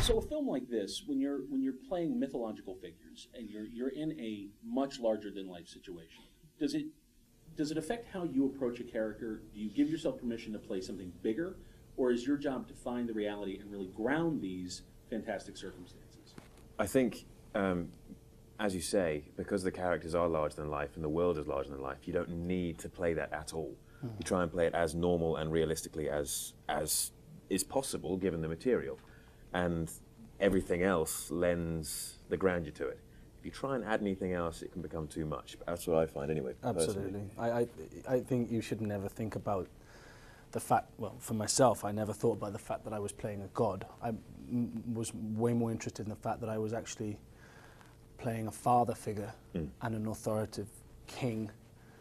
So a film like this, when you're playing mythological figures and you're in a much larger than life situation, does it affect how you approach a character? Do you give yourself permission to play something bigger, or is your job to find the reality and really ground these fantastic circumstances? I think, as you say, because the characters are larger than life and the world is larger than life, you don't need to play that at all. You try and play it as normal and realistically as is possible given the material, and everything else lends the grandeur to it. If you try and add anything else, it can become too much. But that's what I find anyway. Absolutely. I think you should never think about the fact, well, for myself, I never thought about the fact that I was playing a god. I was way more interested in the fact that I was actually playing a father figure and an authoritative king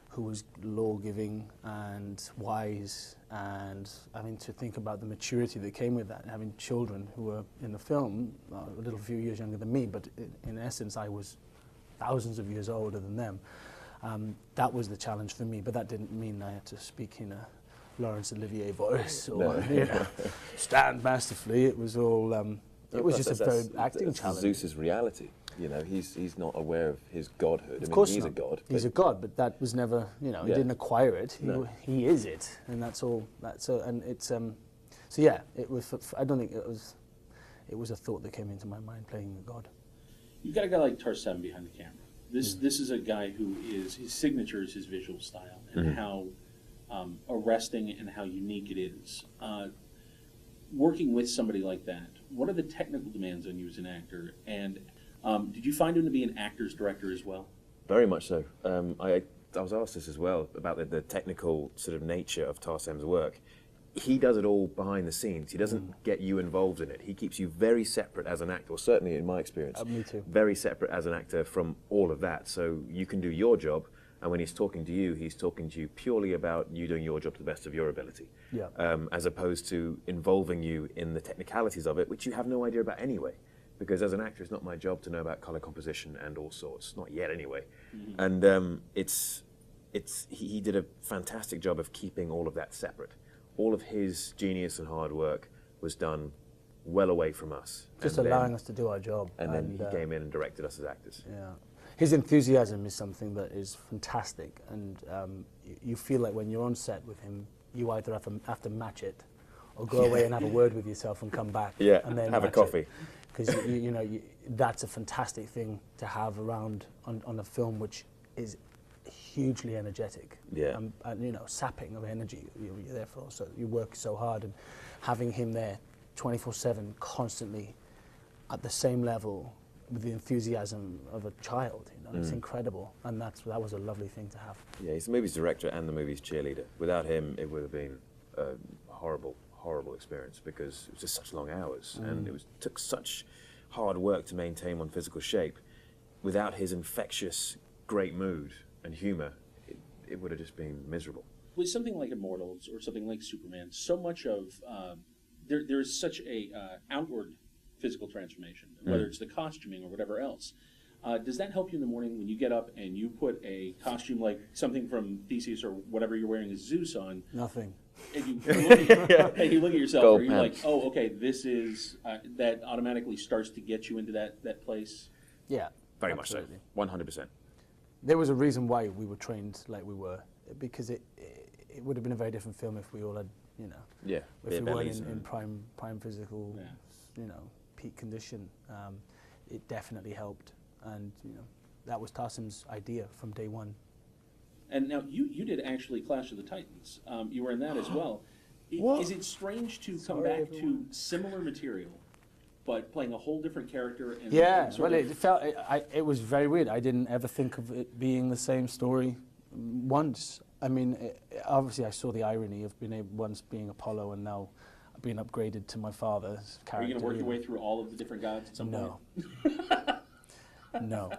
who was law-giving and wise, and having to think about the maturity that came with that, and having children who were in the film a little few years younger than me, but in essence I was thousands of years older than them. That was the challenge for me, but that didn't mean I had to speak in a Laurence Olivier voice or stand masterfully. It was all, it was just a very acting challenge. Zeus's reality. You know, he's not aware of his godhood. Of course he's not. a god. He's a god, but that was never, you know, he didn't acquire it. He is it, and that's all. And it's so yeah. It was. I don't think it was. It was a thought that came into my mind playing a god. You've got a guy like Tarsem behind the camera. This is a guy who is, his signature is his visual style and how arresting and how unique it is. Working with somebody like that, what are the technical demands on you as an actor? And did you find him to be an actor's director as well? Very much so. I was asked this as well about the technical sort of nature of Tarsem's work. He does it all behind the scenes. He doesn't get you involved in it. He keeps you very separate as an actor, or certainly in my experience, me too. Very separate as an actor from all of that. So you can do your job, and when he's talking to you, he's talking to you purely about you doing your job to the best of your ability, as opposed to involving you in the technicalities of it, which you have no idea about anyway. Because as an actor, it's not my job to know about color composition and all sorts, not yet anyway. And he did a fantastic job of keeping all of that separate. All of his genius and hard work was done well away from us. Just allowing us to do our job. And then he came in and directed us as actors. Yeah. His enthusiasm is something that is fantastic, and you feel like when you're on set with him, you either have to match it, or go away and have a word with yourself and come back. Yeah, and then have a coffee. Because that's a fantastic thing to have around on a film which is hugely energetic. Yeah. And sapping of energy. You're there for. So you work so hard, and having him there 24/7, constantly at the same level with the enthusiasm of a child. It's incredible, and that was a lovely thing to have. Yeah, he's the movie's director and the movie's cheerleader. Without him, it would have been a horrible experience, because it was just such long hours, and it took such hard work to maintain one physical shape. Without his infectious, great mood and humor, it would have just been miserable. With something like Immortals or something like Superman, so much of there's such a outward physical transformation, whether it's the costuming or whatever else. Does that help you in the morning when you get up and you put a costume like something from Theseus or whatever you're wearing as Zeus on? Nothing. And you look at yourself, Gold or you're pants. like, oh, okay, this is, that automatically starts to get you into that place? Yeah. Very absolutely. much so, 100%. There was a reason why we were trained like we were, because it would have been a very different film if we all had, if we weren't in prime physical, peak condition. It definitely helped, and that was Tarsem's idea from day one. And now you did actually Clash of the Titans. You were in that as well. Is it strange to come back to similar material, but playing a whole different character? And it was very weird. I didn't ever think of it being the same story once. I mean, obviously I saw the irony of once being Apollo and now being upgraded to my father's character. Are you going to work your way through all of the different gods at some point? No.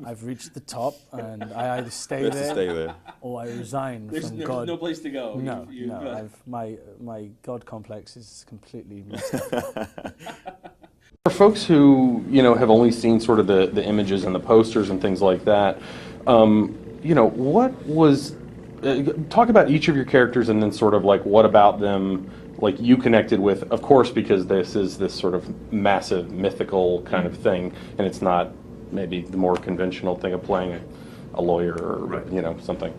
I've reached the top, and I either stay there or I resign from God. There's no place to go. No. My God complex is completely messed up. For folks who have only seen sort of the images and the posters and things like that, what was talk about each of your characters, and then sort of like what about them like you connected with, of course, because this is this sort of massive mythical kind of thing, and it's not maybe the more conventional thing of playing a lawyer or something.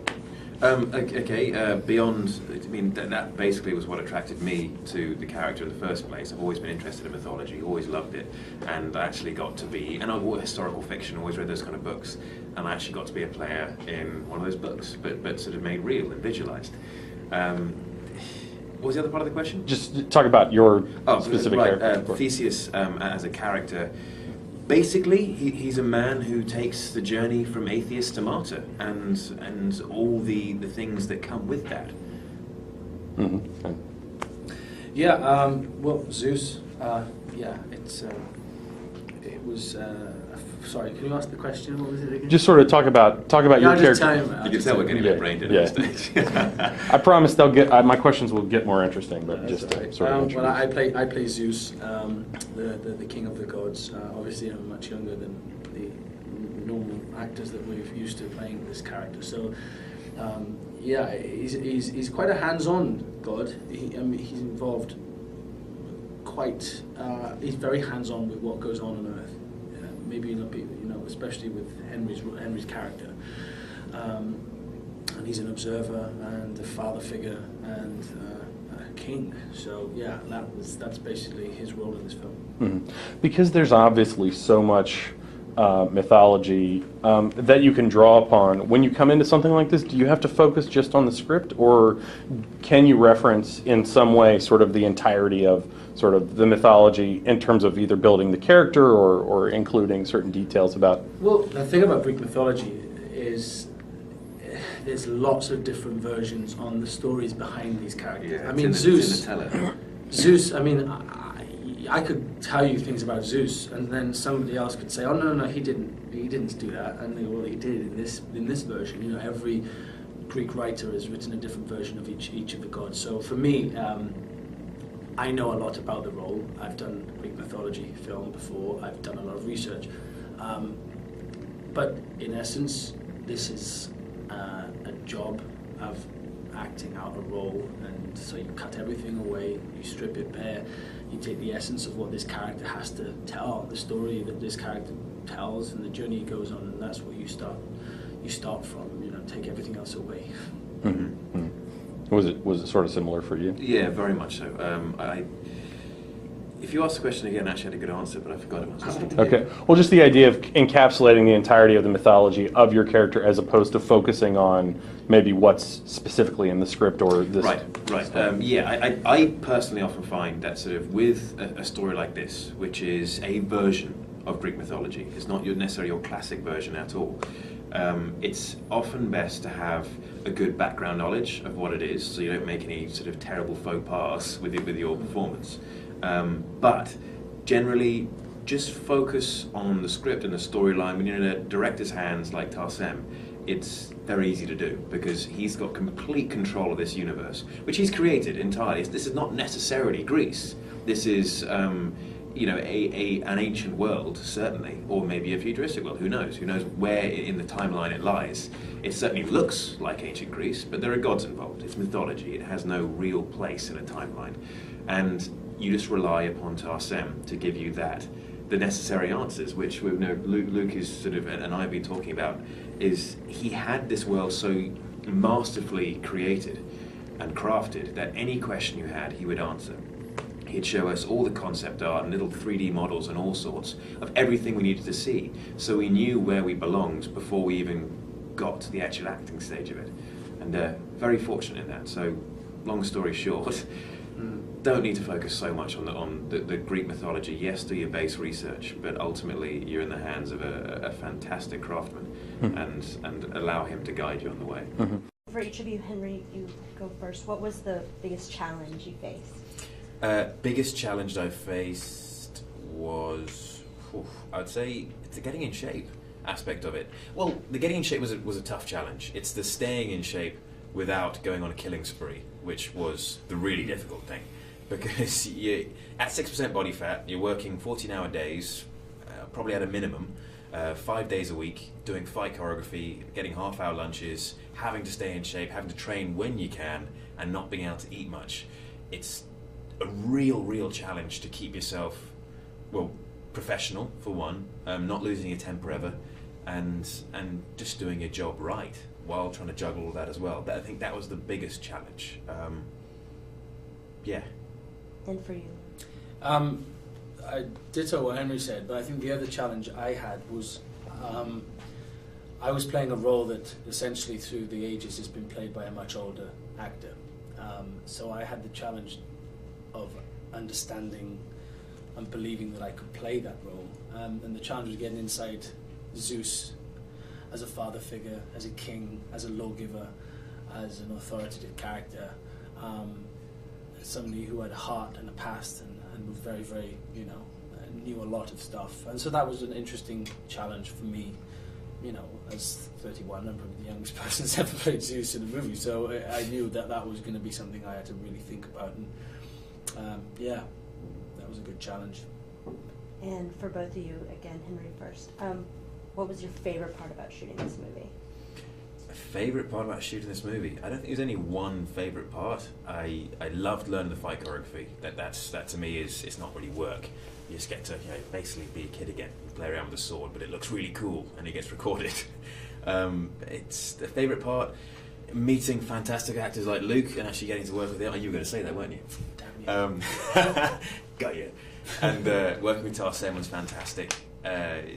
Beyond, I mean, that basically was what attracted me to the character in the first place. I've always been interested in mythology, always loved it, and I actually got to be, and I've always historical fiction, always read those kind of books, and I actually got to be a player in one of those books, but sort of made real and visualized. What was the other part of the question? Just talk about your specific character. Theseus as a character. Basically, he's a man who takes the journey from atheist to martyr, and all the things that come with that. Mm-hmm. Yeah. Well, Zeus. It was. Sorry, can you ask the question? What was it again? Just sort of talk about your character. You can tell we're getting a bit brain dead at this stage. I promise they'll get. My questions will get more interesting, but just right. sort of. Well, I play Zeus, the king of the gods. Obviously, I'm much younger than the normal actors that we've used to playing this character. So, he's quite a hands-on god. He's involved quite. He's very hands-on with what goes on Earth. Maybe not, especially with Henry's character, and he's an observer and a father figure and a king. So yeah, that's basically his role in this film. Mm-hmm. Because there's obviously so much mythology that you can draw upon. When you come into something like this, do you have to focus just on the script, or can you reference in some way sort of the entirety of sort of the mythology in terms of either building the character or including certain details about? Well, the thing about Greek mythology is there's lots of different versions on the stories behind these characters. Yeah, I mean, Zeus. Zeus. I mean, I could tell you things about Zeus, and then somebody else could say, "Oh no, he didn't do that," and they, well, he did in this version. Every Greek writer has written a different version of each of the gods. So for me, I know a lot about the role. I've done Greek mythology film before. I've done a lot of research, but in essence, this is a job of acting out a role, and so you cut everything away, you strip it bare, you take the essence of what this character has to tell, the story that this character tells, and the journey he goes on, and that's where you start from. Take everything else away. Mm-hmm. Mm-hmm. Was it sort of similar for you? Yeah, very much so. If you ask the question again, I actually had a good answer, but I forgot it. Okay. Well, just the idea of encapsulating the entirety of the mythology of your character as opposed to focusing on maybe what's specifically in the script or this. Right. I personally often find that sort of with a story like this, which is a version of Greek mythology, it's not necessarily your classic version at all. It's often best to have a good background knowledge of what it is, so you don't make any sort of terrible faux pas with your performance. But generally, just focus on the script and the storyline. When you're in a director's hands like Tarsem, it's very easy to do because he's got complete control of this universe, which he's created entirely. This is not necessarily Greece. This is an ancient world, certainly, or maybe a futuristic world. Who knows? Who knows where in the timeline it lies? It certainly looks like ancient Greece, but there are gods involved. It's mythology. It has no real place in a timeline, and you just rely upon Tarsem to give you the necessary answers, which Luke is sort of, and I've been talking about, is he had this world so masterfully created and crafted that any question you had, he would answer. He'd show us all the concept art and little 3D models and all sorts of everything we needed to see, so we knew where we belonged before we even got to the actual acting stage of it. And very fortunate in that. So, long story short, don't need to focus so much on the Greek mythology. Yes, do your base research, but ultimately you're in the hands of a fantastic craftsman, and allow him to guide you on the way. Mm-hmm. For each of you, Henry, you go first. What was the biggest challenge you faced? Biggest challenge I faced was, I'd say, the getting in shape aspect of it. Well, the getting in shape was a tough challenge. It's the staying in shape without going on a killing spree, which was the really difficult thing. Because at 6% body fat, you're working 14-hour days, probably at a minimum, 5 days a week, doing fight choreography, getting half-hour lunches, having to stay in shape, having to train when you can, and not being able to eat much. It's a real challenge to keep yourself, well, professional for one, not losing your temper ever, and just doing your job right while trying to juggle all that as well. I think that was the biggest challenge. Yeah. And for you? I ditto what Henry said, but I think the other challenge I had was I was playing a role that essentially through the ages has been played by a much older actor. So I had the challenge of understanding and believing that I could play that role. And the challenge was getting inside Zeus as a father figure, as a king, as a lawgiver, as an authoritative character, somebody who had a heart and a past and was very, very, knew a lot of stuff. And so that was an interesting challenge for me. As 31, I'm probably the youngest person that's ever played Zeus in a movie, so I knew that was going to be something I had to really think about, and that was a good challenge. And for both of you, again, Henry first, what was your favorite part about shooting this movie? A favourite part about shooting this movie? I don't think there's any one favourite part. I loved learning the fight choreography. That to me it's not really work. You just get to basically be a kid again, play around with a sword, but it looks really cool and it gets recorded. It's the favourite part. Meeting fantastic actors like Luke and actually getting to work with them. You were going to say that, weren't you? Damn you. Got you. And working with Tarsem was fantastic.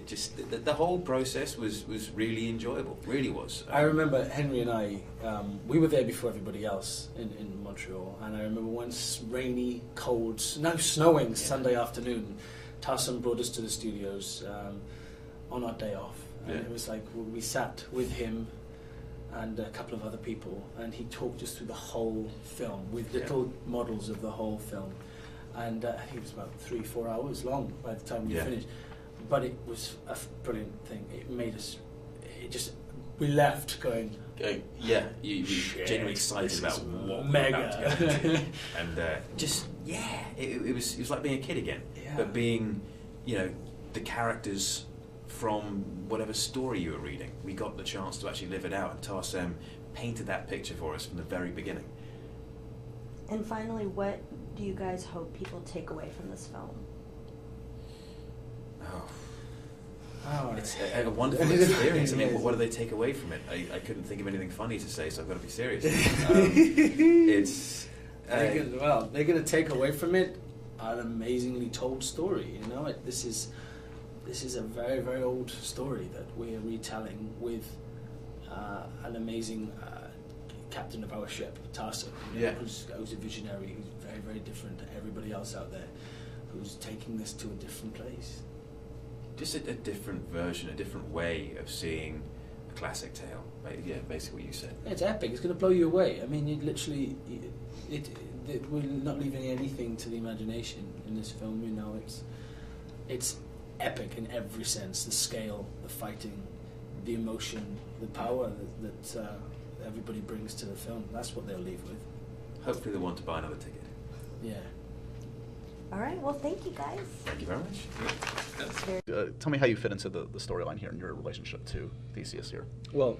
Just the whole process was really enjoyable. Really was. I remember Henry and I, we were there before everybody else in Montreal, and I remember one rainy, cold, snowing Sunday afternoon, Tarsem brought us to the studios on our day off, and it was like we sat with him and a couple of other people, and he talked us through the whole film with little models of the whole film, and I think it was about 3-4 hours long by the time we finished. But it was a brilliant thing. It made us. We left going. You genuinely excited about what mega. we're about to go into. And it was like being a kid again. Yeah. But being, the characters from whatever story you were reading. We got the chance to actually live it out, and Tarsem painted that picture for us from the very beginning. And finally, what do you guys hope people take away from this film? It's a wonderful experience. I mean, what do they take away from it? I couldn't think of anything funny to say, so I've got to be serious. They're going to take away from it an amazingly told story. This is a very, very old story that we are retelling with an amazing captain of our ship, Tarsem, who's a visionary, who's very, very different to everybody else out there, who's taking this to a different place. Just a different version, a different way of seeing a classic tale. Basically what you said. It's epic. It's going to blow you away. I mean, we're not leaving anything to the imagination in this film. It's epic in every sense. The scale, the fighting, the emotion, the power that everybody brings to the film. That's what they'll leave with. Hopefully they'll want to buy another ticket. Yeah. All right, well, thank you, guys. Thank you very much. Tell me how you fit into the storyline here and your relationship to Theseus here. Well,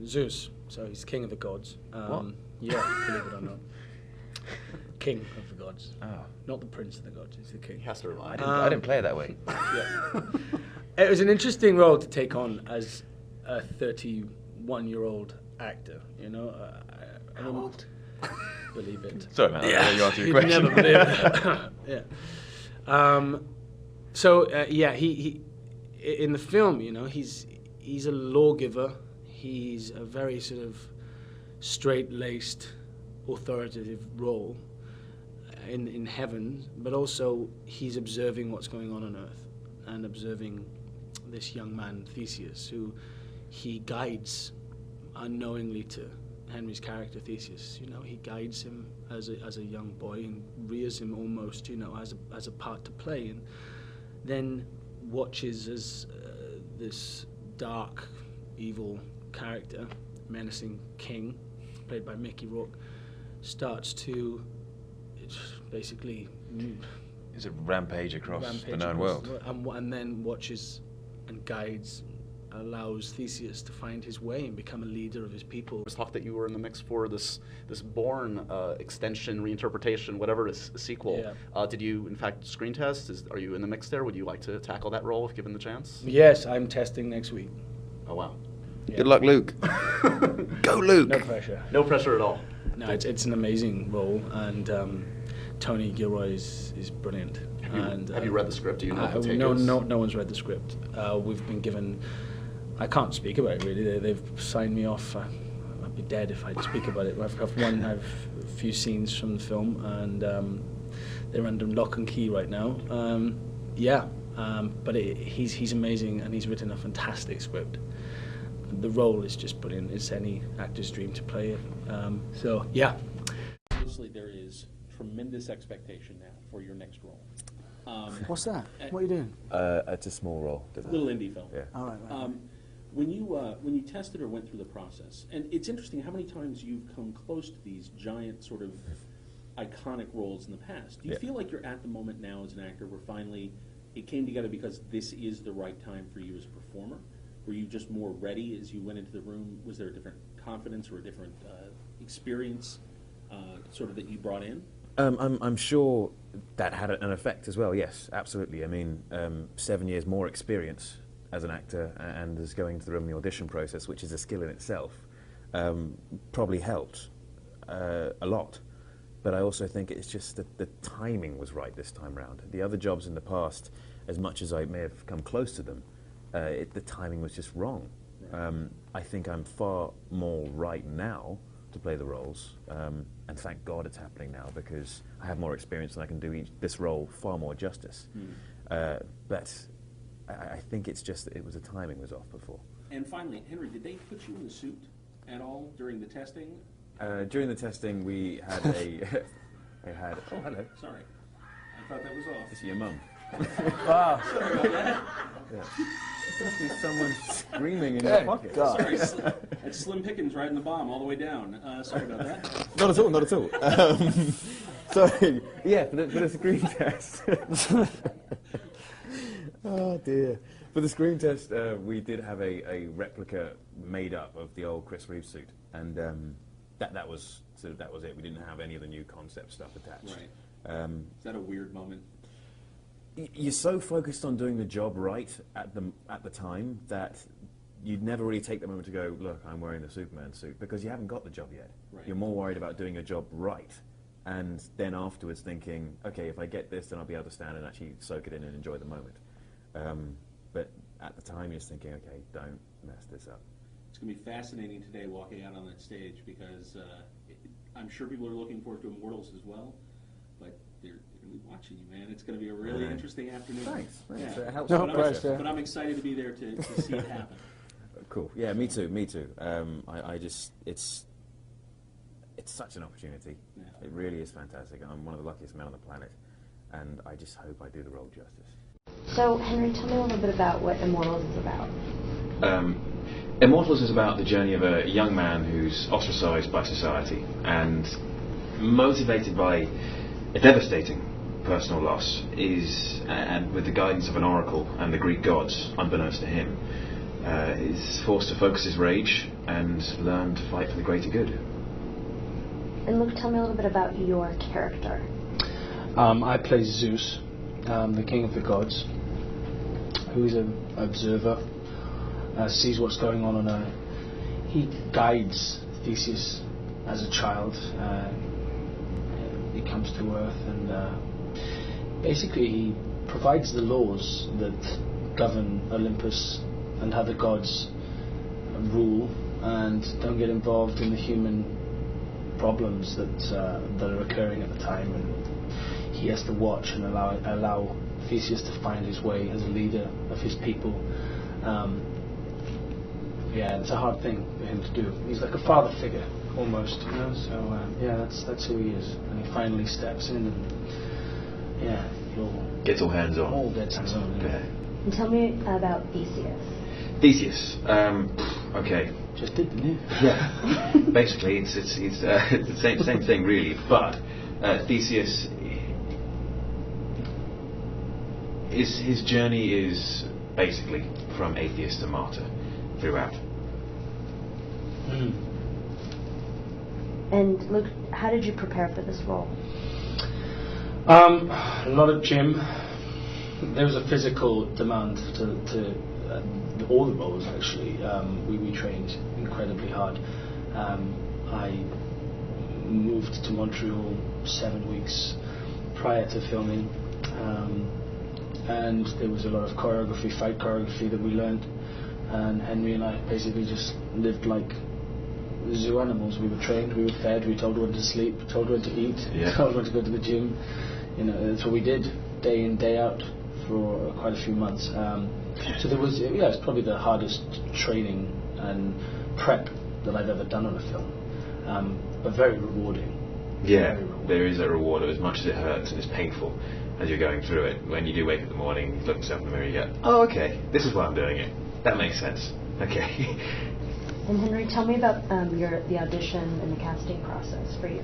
Zeus, so he's king of the gods. What? Yeah, believe it or not. King of the gods. Oh. Not the prince of the gods, he's the king. He has to remind. I didn't play it that way. Yeah. It was an interesting role to take on as a 31-year-old actor, How old? Believe it. Sorry, man. Yeah. You answered your question. Never believe it. Yeah. He in the film, he's a lawgiver. He's a very sort of straight-laced, authoritative role in heaven, but also he's observing what's going on Earth and observing this young man, Theseus, who he guides unknowingly to Henry's character Theseus. He guides him as a young boy and rears him almost, as a part to play, and then watches as this dark, evil character, menacing king, played by Mickey Rourke, starts to basically Is it rampage across the known world? and then watches and guides allows Theseus to find his way and become a leader of his people. There was talk that you were in the mix for this Bourne extension, reinterpretation, whatever is sequel. Yeah. Did you, in fact, screen test? Are you in the mix there? Would you like to tackle that role if given the chance? Yes, I'm testing next week. Oh, wow. Yeah. Good luck, Luke. Go, Luke. No pressure. No pressure at all. No, it's an amazing role, and Tony Gilroy is brilliant. Have you read the script? Do you know what the take no, is? no one's read the script. We've been given. I can't speak about it really. They've signed me off. I'd be dead if I speak about it. I've a few scenes from the film, and they're under lock and key right now. But he's amazing, and he's written a fantastic script. The role is just brilliant. It's any actor's dream to play it. Obviously, there is tremendous expectation now for your next role. What's that? What are you doing? It's a small role. Little indie film. Yeah. All right. When you tested or went through the process, and it's interesting how many times you've come close to these giant sort of iconic roles in the past. Do you feel like you're at the moment now as an actor where finally it came together because this is the right time for you as a performer? Were you just more ready as you went into the room? Was there a different confidence or a different experience sort of that you brought in? I'm sure that had an effect as well, yes, absolutely. I mean, 7 years more experience as an actor and as going to the room in the audition process, which is a skill in itself, probably helped a lot. But I also think it's just that the timing was right this time round. The other jobs in the past, as much as I may have come close to them, the timing was just wrong. I think I'm far more right now to play the roles, and thank God it's happening now because I have more experience and I can do this role far more justice. But I think it's just that it was the timing was off before. And finally, Henry, did they put you in the suit at all during the testing? During the testing, we had oh, hello. Sorry, I thought that was off. It's your mum. Wow. Sorry about that. Yeah. Must be someone screaming in your pocket. Sorry, that's Slim Pickens riding the bomb all the way down. Sorry about that. Not at all, not at all. Sorry. Yeah, for the screen test. Oh dear. For the screen test, we did have a replica made up of the old Chris Reeve suit, and that was it. We didn't have any of the new concept stuff attached. Right. Is that a weird moment? You're so focused on doing the job right at the time that you'd never really take the moment to go, look, I'm wearing the Superman suit, because you haven't got the job yet. Right. You're more worried about doing a job right, and then afterwards thinking, okay, if I get this, then I'll be able to stand and actually soak it in and enjoy the moment. But at the time, you're just thinking, okay, don't mess this up. It's going to be fascinating today walking out on that stage because I'm sure people are looking forward to Immortals as well, but they're going to be watching you, man. It's going to be a really interesting afternoon. Thanks. Yeah. It helps. No but, pressure. but I'm excited to be there to see it happen. Cool. Yeah, me too. I just, it's such an opportunity. Yeah. It really is fantastic. I'm one of the luckiest men on the planet, and I just hope I do the role justice. So, Henry, tell me a little bit about what Immortals is about. Immortals is about the journey of a young man who's ostracized by society and motivated by a devastating personal loss and with the guidance of an oracle and the Greek gods, unbeknownst to him, is forced to focus his rage and learn to fight for the greater good. And Luke, tell me a little bit about your character. I play Zeus, the king of the gods, who is an observer, sees what's going on Earth. He guides Theseus as a child. He comes to Earth and basically he provides the laws that govern Olympus and how the gods rule and don't get involved in the human problems that are occurring at the time. And he has to watch and allow Theseus to find his way as a leader of his people. It's a hard thing for him to do. He's like a father figure, almost, you know. So that's who he is. And he finally steps in, and he'll Gets all hands on. all gets hands on. Okay. And tell me about Theseus. Theseus. Okay. Just did, didn't you? Yeah. Basically, it's the same thing really. But Theseus, his journey is basically from atheist to martyr. throughout. And Luke, how did you prepare for this role? A lot of gym. There was a physical demand to all the roles, actually. We trained incredibly hard. I moved to Montreal 7 weeks prior to filming, and there was a lot of choreography, fight choreography that we learned, and Henry and I basically just lived like zoo animals. We were trained, we were fed, we were told when to sleep, told when to eat, told when to go to the gym. You know, that's what we did day in, day out for quite a few months. So there was, it's probably the hardest training and prep that I've ever done on a film, but very rewarding. Yeah, Very rewarding. there is a reward. As much as it hurts and it's painful as you're going through it, when you do wake up in the morning, you look yourself in the mirror, you go, oh, okay, this is why I'm doing it. That makes sense. Okay. And Henry, tell me about the audition and the casting process for you.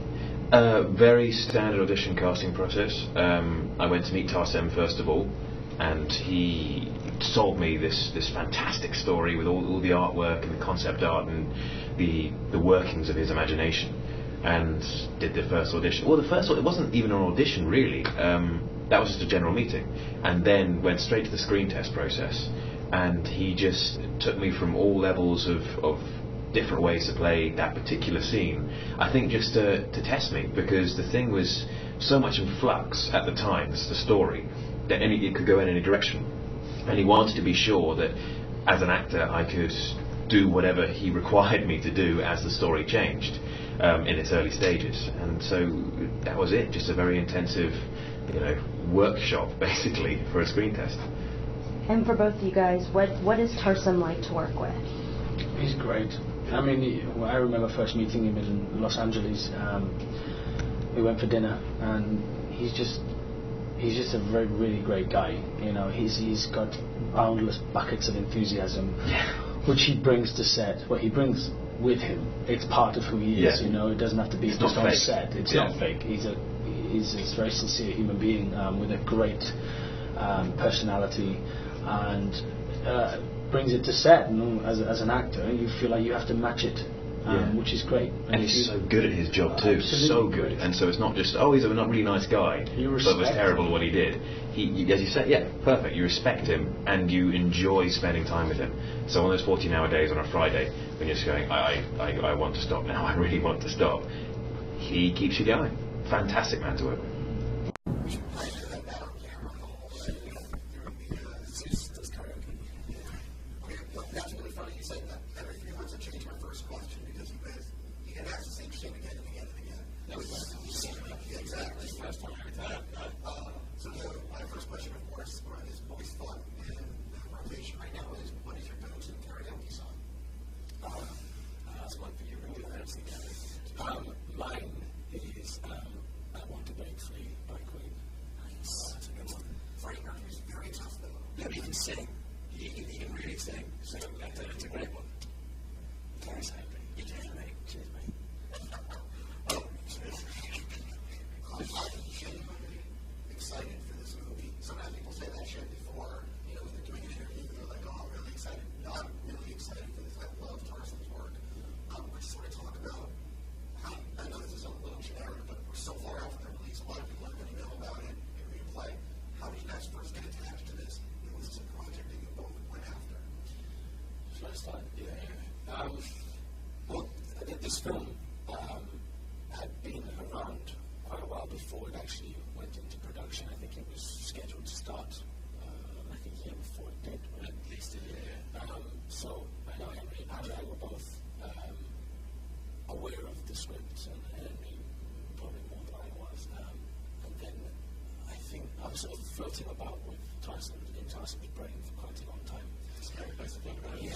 Very standard audition casting process. I went to meet Tarsem first of all, and he sold me this fantastic story with all the artwork and the concept art and the workings of his imagination, and did the first audition. Well, it wasn't even an audition really. That was just a general meeting, and then went straight to the screen test process. And he just took me from all levels of different ways to play that particular scene, I think just to test me, because the thing was so much in flux at the time, the story, that it could go in any direction. And he wanted to be sure that as an actor I could do whatever he required me to do as the story changed in its early stages. And so that was it, just a very intensive, workshop basically for a screen test. And for both of you guys, what is Tarsem like to work with? He's great. I mean, I remember first meeting him in Los Angeles. We went for dinner, and he's just a very, really great guy. He's got boundless buckets of enthusiasm, which he brings to set. What he brings with him, it's part of who he is. It doesn't have to be just on set. It's not fake. He's a very sincere human being with a great personality, and brings it to set. And as an actor, you feel like you have to match it, which is great. And he's so good at his job too, so good. And so it's not just, he's a not really nice guy, but was terrible at what he did. He, as you said, perfect. You respect him and you enjoy spending time with him. So on those 14-hour days on a Friday, when you're just going, I want to stop now, I really want to stop, he keeps you going. Fantastic man to work with. Sing. He can really sing, so that's a great one. Thanks, Henry. You did, mate. Cheers, mate. I'm excited for this movie. Sometimes people say that shit before, when they're doing an interview, they're like, I'm really excited. No, I'm really excited for this. I love Tarsen's work. We just want to talk about how, I know this is a little generic, but we're so far out from the release, a lot of people aren't going to know about it and replay. How did you guys first get attached to this? Was this a project that you both went after? Should I start? Yeah. Well, I think this film had been around quite a while before it actually went into production. I think it was scheduled to start, I think, a year before it did, or at least a year. So I know Henry and I were both aware of the script, and Henry probably more than I was. And then I think I was sort of floating about with Tarsen, in Tarsen's brain for quite a long time. It's a very nice thing, right? Yeah,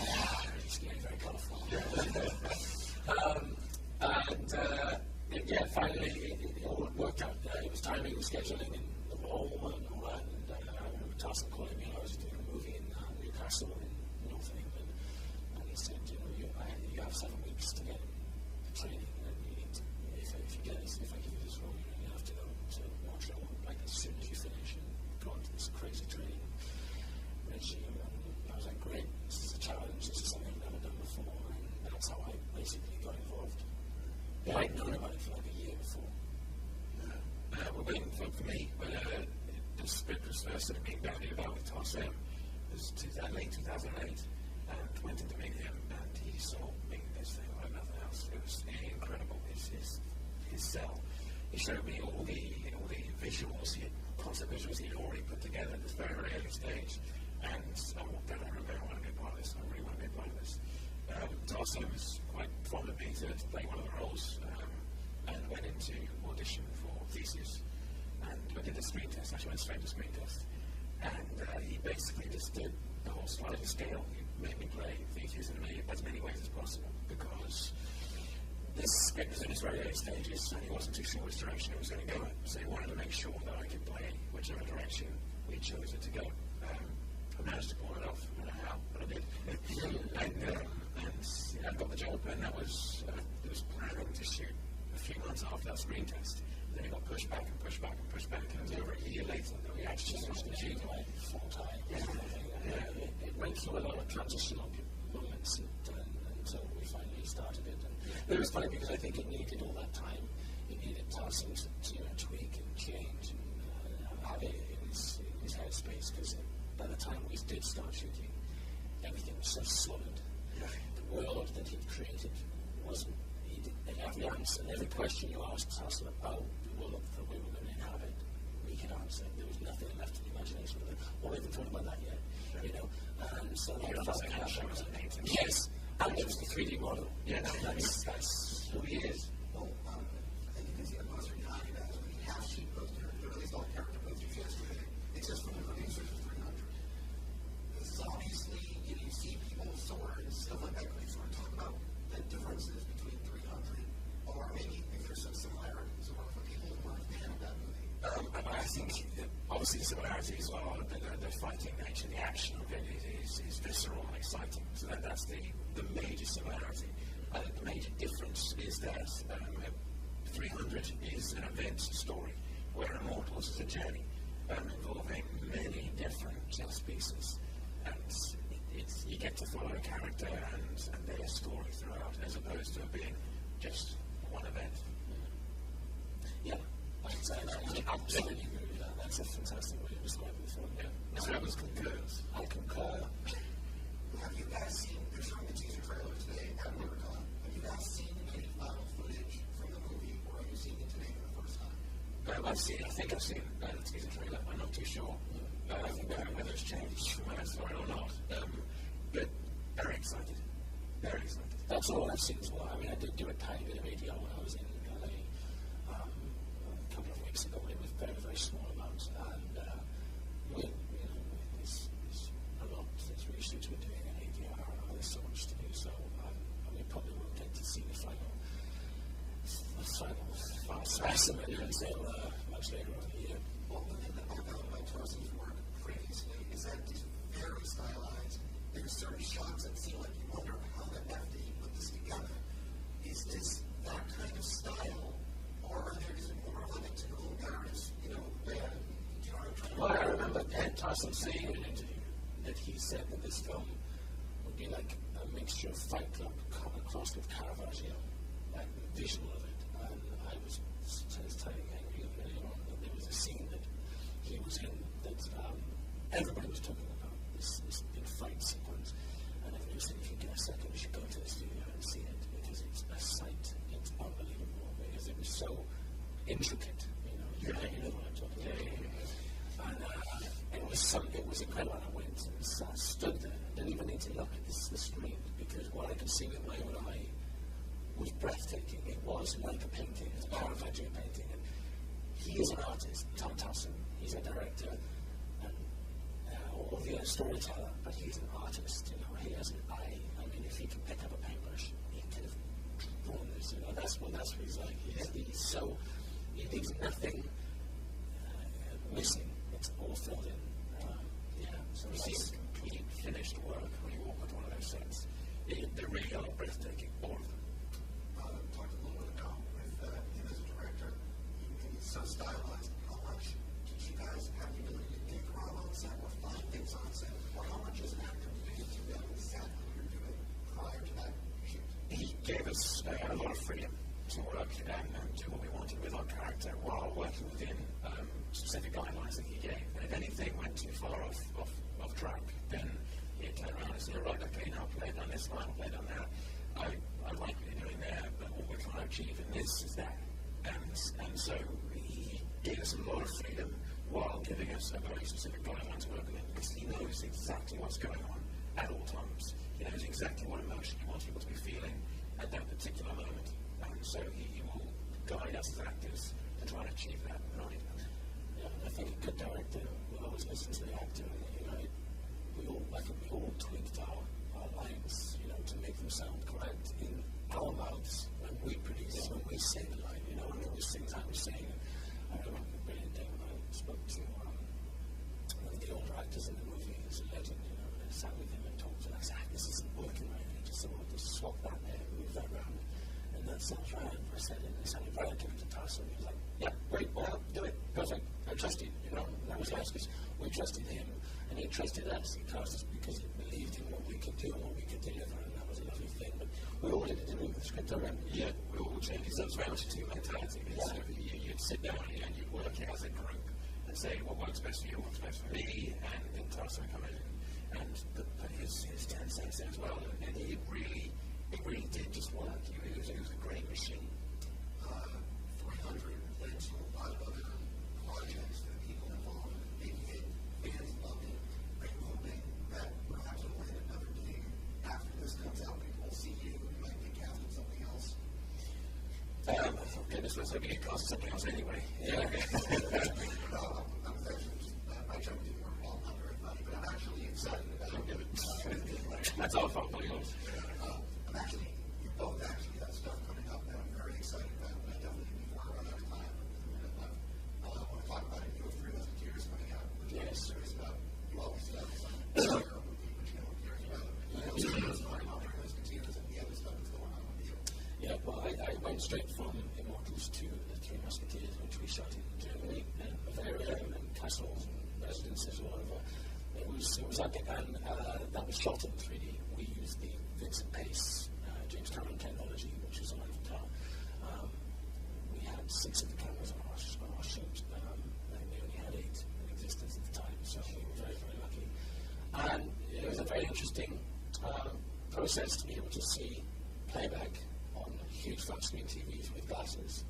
very scary, very colourful. Finally it all worked out. It was timing, it was scheduling, and the role, and all that. And I remember Tarsen calling me. I was doing a movie in Newcastle in North England, and he said, you have 7 weeks to get training, and you need to, if I give you this role, you're going to have to go to Montreal like as soon as you finish and go into this crazy training regime. And I was like, great, this is a challenge, this is something I've never first sort of being bandied about with Tarsem. It was late 2008, and went into meet him, and he saw me this thing like nothing else. It was incredible. His cell. He showed me all the visuals, concept visuals he'd already put together at this very, very early stage. And I walked out, I remember, I want to be a part of this. I really want to be a part of this. Tarsem was quite fond of me to play one of the roles, and went into audition for Theseus. And I did a screen test. Actually went straight to screen test. And he basically just did the whole sliding scale. He made me play Theseus in as many ways as possible, because this script was in its very early stages, and he wasn't too sure which direction it was going to go in. So he wanted to make sure that I could play whichever direction we chose it to go. I managed to pull it off. I don't know how, but I did. and I got the job, and it was planning to shoot a few months after that screen test. Then it got pushed back and pushed back and pushed back, and it was over a year later that we actually finished the shoot full time. It went through a lot of transitional moments until we finally started it. And it was funny because I think it needed all that time. It needed Tarsem to tweak and change and have it in his headspace, because by the time we did start shooting, everything was so solid. The world that he'd created wasn't. Every answer, every question you asked Tarsem about the world that we were going to inhabit, we could answer. There was nothing left to the imagination. Or even thought about that yet, you know. And so that felt like how was a painting. Yes, and it was the 3D model. Yeah, that's who he is. Well, I think you can see a poster behind you guys. When you have sheet poster, or at least all character posters yesterday, it's just from the producers of 300. This is obviously, you see people sword and stuff like that, when they sort of talk about the differences between 300, or maybe if there's some similarities, or for people who weren't a fan of that movie. I think obviously the similarities are the fighting nature, the action of it is visceral and exciting. So that's the major similarity. I think the major difference is that 300 is an event story, where Immortals is a journey involving many different chess pieces. And you get to follow a character and their story throughout, as opposed to it being just one event. Yeah, I can say that. Absolutely agree with that. That's a fantastic way of describing the film. Yeah. So Evans concurs. I concur. Have you guys seen, they're showing the teaser trailer today at Wondercon, have you guys seen any final footage from the movie, or have you seen it today for the first time? I think I've seen the teaser trailer. I'm not too sure. I think whether it's changed from when I saw it or not. But very excited. Very excited. That's all I've seen as well. I mean, I did do a tiny bit of ADR when I was in LA a couple of weeks ago, but it was very, very small amounts. And there's a lot that's really suited to doing an ADR. There's so much to do. So we probably won't get to see the final specimen until much later on in the year. Well, the thing that I found about Tarsen's work previously is that it's very stylized. There's certain shots that seem like you wonder how the F did he put this together. Is this that kind of style, or are there just more of like a typical narrative, where, Well, I remember Tarsen saying in an interview that he said that this film would be like a mixture of Fight Club crossed with Caravaggio, like the visual of it. And I was telling Henry earlier on that there was a scene that he was in that everybody was talking about, this big fight sequence. And everybody said, if you get a second, you should go to the studio and see it, because it's a sight. It's unbelievable, because it was so intricate. You know what I'm talking about. And it was incredible. I went and stood there. I didn't even need to look at the screen, because what I could see with my own eye was breathtaking. It was like a painting. It's a Caravaggio painting. And he is an artist, Tom Tarsen. He's a director or the storyteller, but he's an artist. He has an eye. I mean, if he can pick up a paintbrush, he could have drawn this. That's what he's like. He leaves nothing missing. It's all filled in. So it's complete finished work when you walk with one of those sets. They really are breathtaking, all of them. Talked a little bit about with him as a director. He's so stylized. How much did you guys have the ability to dig around on set or find things on set? Or how much as an actor do you get to know exactly what you're doing prior to that shoot? He gave us a lot of freedom to to work and do what we wanted with our character while working within specific guidelines that he gave. And if anything went too far off track, then he'd turn around and say, right, okay, now play it on this line, play it on that. I like what you're doing there, but what we're trying to achieve in this is that. And so he gave us a lot of freedom while giving us a very specific guideline to work with, because he knows exactly what's going on at all times. He knows exactly what emotion he wants people to be feeling at that particular moment. And so he will guide us as actors to try and achieve that. Right? Yeah, I think a good director will always listen to the actor, and we all tweaked our lines, to make them sound correct in our mouths when we produce, when we say the line, and there was things I was saying. I remember a brilliant day when I spoke to one of the older actors in the movie. He's a legend, and I sat with him and talked to him. I said, this isn't working right. He just said, well, just swap that there, move that around, and that sounds right. I said, and it sounded right. I took it to Tasso, and he was like, yeah, great, well, do it, perfect. I trust you, and that was nice because we trusted him, and he trusted us. He trusted us because he believed in what we could do and what we could deliver, and that was a lovely thing. But we all did it in the script, yeah, we all changed. That was very much a team mentality. So you'd sit down and you'd work as a group and say what works best for you, what's best for me, and then Tasso would come in and put his 10 cents in as well. And it really did just work. It was a great machine. 300 led to a lot of other projects that people involved in making it. Fans loved it. I'm hoping that perhaps it'll land another gig after this comes out. People will see you and you might get cast in something else. Goodness, let's hope you get cast in something else anyway. Yeah. I was actually just, my joke didn't work well, not very funny, but I'm actually excited about it. That's our fault, not yours. I'm actually, you both actually have stuff coming up that I'm very excited about, but I definitely need more run out of time. I want to talk about it. You have 3 Musketeers coming out, which I'm serious about. You always have some superhero movie, which no one cares about. What's going on with 3 Musketeers and the other stuff that's going on with you? Yeah, well, I went straight from Immortals to the 3 Musketeers, which we shot in Germany and Bavaria and castles and residences all over. It was epic, and that was shot in 3D. We used the Vincent Pace James Cameron technology, which was on Avatar. We had 6 of the cameras on our shoot, and we only had 8 in existence at the time, so we were very, very lucky. And it was a very interesting process to be able to see playback on huge flat screen TVs with glasses.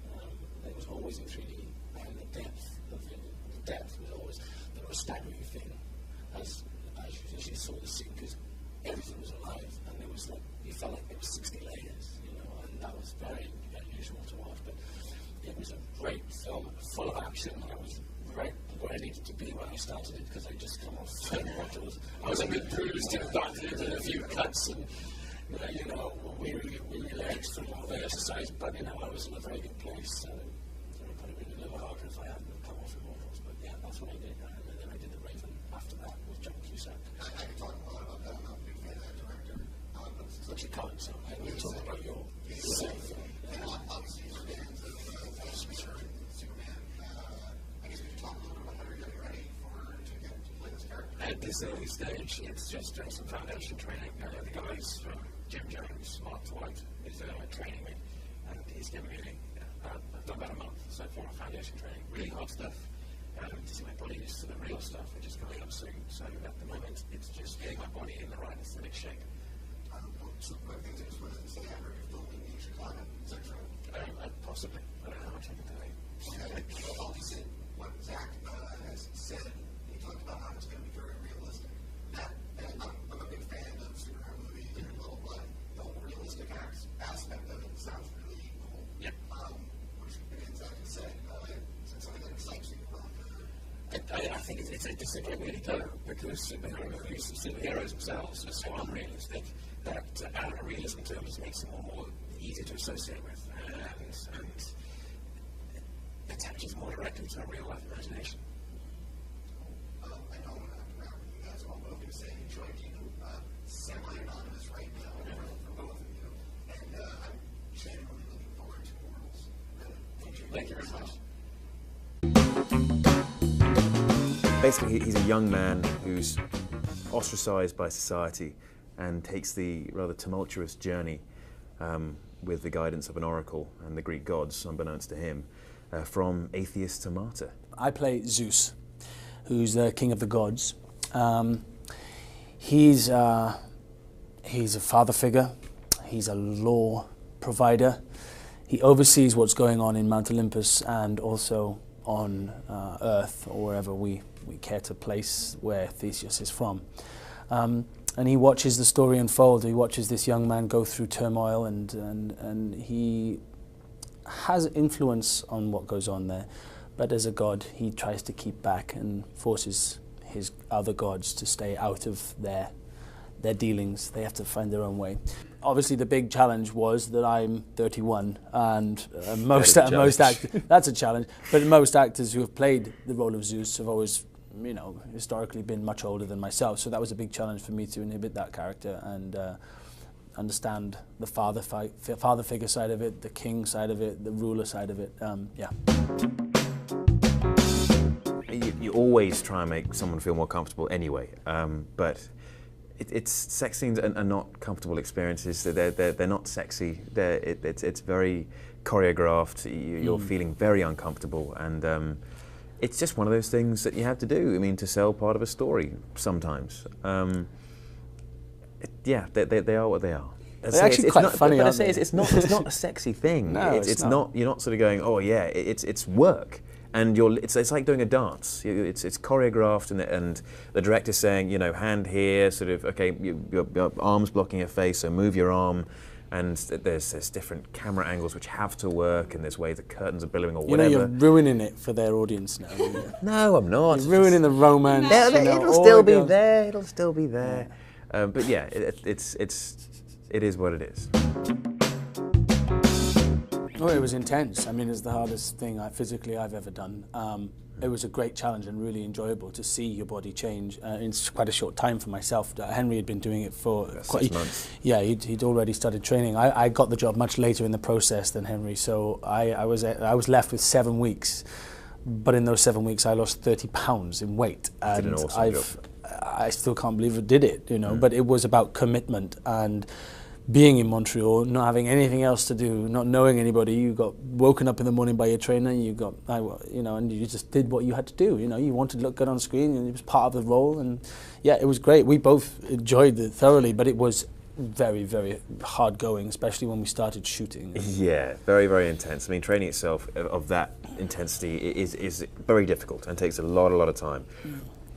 It was always in 3D, and the depth was always the most staggering thing as you saw the scene, because everything was alive, and it was like, you felt like there was 60 layers, and that was very unusual to watch. But it was a great film, full of action. I was right where I needed to be when I started it, because I just come off Immortals. I was a bit bruised in the back, did a few cuts, and weary legs from all the exercise, but I was in a very good place. So it would have been a little harder if I hadn't come off Immortals. But yeah, that's what I did, and then I did The Raven after that with John Cusack. I can talk a lot about that. I'm not a big fan of that director. But you can't, so I will talk about your And obviously, you're fans of Superman. I guess we could talk a little bit about how you're getting ready to play this character. At this early stage, it's just doing some foundation training. The guys from Jim Jones, Mark Dwight, is training me, and he's giving me I've done about a month so far of foundation training. Really hard stuff. To see my body used to the real stuff, which is coming up soon. So at the moment, it's just getting my body in the right aesthetic shape. Some quick things I just wanted to say after you're filming in Chicago, is that true? Possibly. I don't know how much I can tell you. Obviously, what Zach has said, he talked about how it's going to be very realistic. And I'm a big fan of superhero movies and but the whole realistic aspect of it sounds really cool. Yep. Which, again, Zach has said, it's something that excites you. I think it's a great way to go, because superhero movies, superheroes themselves are so unrealistic that adding realism terms makes them more easy to associate with, and attaches more directly to a real life imagination. I know I'm going to have to wrap with you guys all, but I'm going to say enjoy being semi-anonymous right now for both of you. And I'm genuinely looking forward to Immortals. Thank you very much. Basically, he's a young man who's ostracized by society and takes the rather tumultuous journey with the guidance of an oracle and the Greek gods, unbeknownst to him, from atheist to martyr. I play Zeus, who's the king of the gods. He's a father figure. He's a law provider. He oversees what's going on in Mount Olympus and also on Earth, or wherever we care to place where Theseus is from. And he watches the story unfold. He watches this young man go through turmoil, and he has influence on what goes on there. But as a god, he tries to keep back and forces his other gods to stay out of their dealings. They have to find their own way. Obviously, the big challenge was that I'm 31, and most actors, that's a challenge. But most actors who have played the role of Zeus have always, historically been much older than myself. So that was a big challenge for me to inhabit that character and understand the father figure side of it, the king side of it, the ruler side of it. Yeah. You always try and make someone feel more comfortable anyway, but it's sex scenes are not comfortable experiences. They're not sexy. It's very choreographed. You're feeling very uncomfortable, and it's just one of those things that you have to do. I mean, to sell part of a story sometimes. Yeah, they are what they are. They're actually quite funny, aren't they? It's not a sexy thing. No, it's not. You're not sort of going, oh yeah, it's work. And it's like doing a dance. It's choreographed, and the director's saying, hand here, sort of, okay, your arm's blocking your face, so move your arm. And there's different camera angles which have to work, and there's ways the curtains are billowing or whatever. You're ruining it for their audience now. No, I'm not. You're ruining the romance. It'll still be there. It'll still be there. But yeah, it is what it is. Oh, it was intense. I mean, it's the hardest thing physically I've ever done. It was a great challenge and really enjoyable to see your body change in quite a short time for myself. Henry had been doing it for quite 6 months. Yeah, he'd already started training. I got the job much later in the process than Henry, so I was left with 7 weeks. But in those 7 weeks, I lost 30 pounds in weight, and did an awesome job. I still can't believe I did it. But it was about commitment and being in Montreal, not having anything else to do, not knowing anybody. You got woken up in the morning by your trainer, and and you just did what you had to do. You wanted to look good on screen, and it was part of the role. And yeah, it was great. We both enjoyed it thoroughly, but it was very, very hard going, especially when we started shooting. Yeah, very, very intense. I mean, training itself of that intensity is very difficult and takes a lot of time.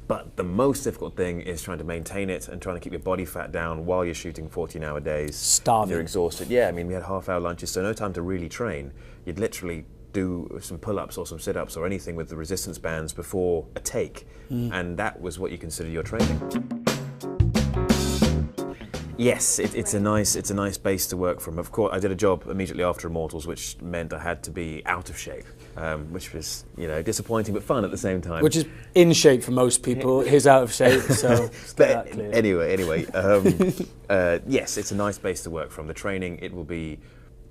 But the most difficult thing is trying to maintain it and trying to keep your body fat down while you're shooting 14-hour days. Starving. You're exhausted. Yeah, I mean, we had half-hour lunches, so no time to really train. You'd literally do some pull-ups or some sit-ups or anything with the resistance bands before a take, and that was what you consider your training. Yes, it's a nice base to work from. Of course, I did a job immediately after Immortals, which meant I had to be out of shape, which was disappointing but fun at the same time. Which is in shape for most people. He's out of shape, so. But anyway, yes, it's a nice base to work from. The training, it will be.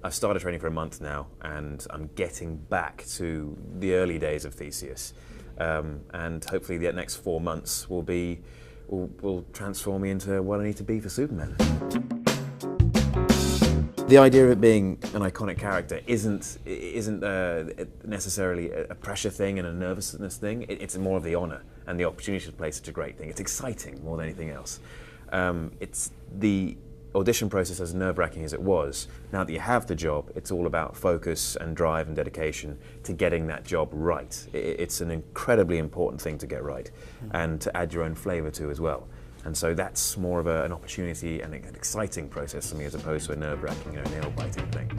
I've started training for a month now, and I'm getting back to the early days of Theseus, and hopefully the next 4 months will transform me into what I need to be for Superman. The idea of it being an iconic character isn't necessarily a pressure thing and a nervousness thing. It's more of the honor and the opportunity to play such a great thing. It's exciting more than anything else. It's the audition process, as nerve-wracking as it was. Now that you have the job, it's all about focus and drive and dedication to getting that job right. It's an incredibly important thing to get right, and to add your own flavour to as well. And so that's more of an opportunity and an exciting process for me, as opposed to a nerve-wracking, nail-biting thing.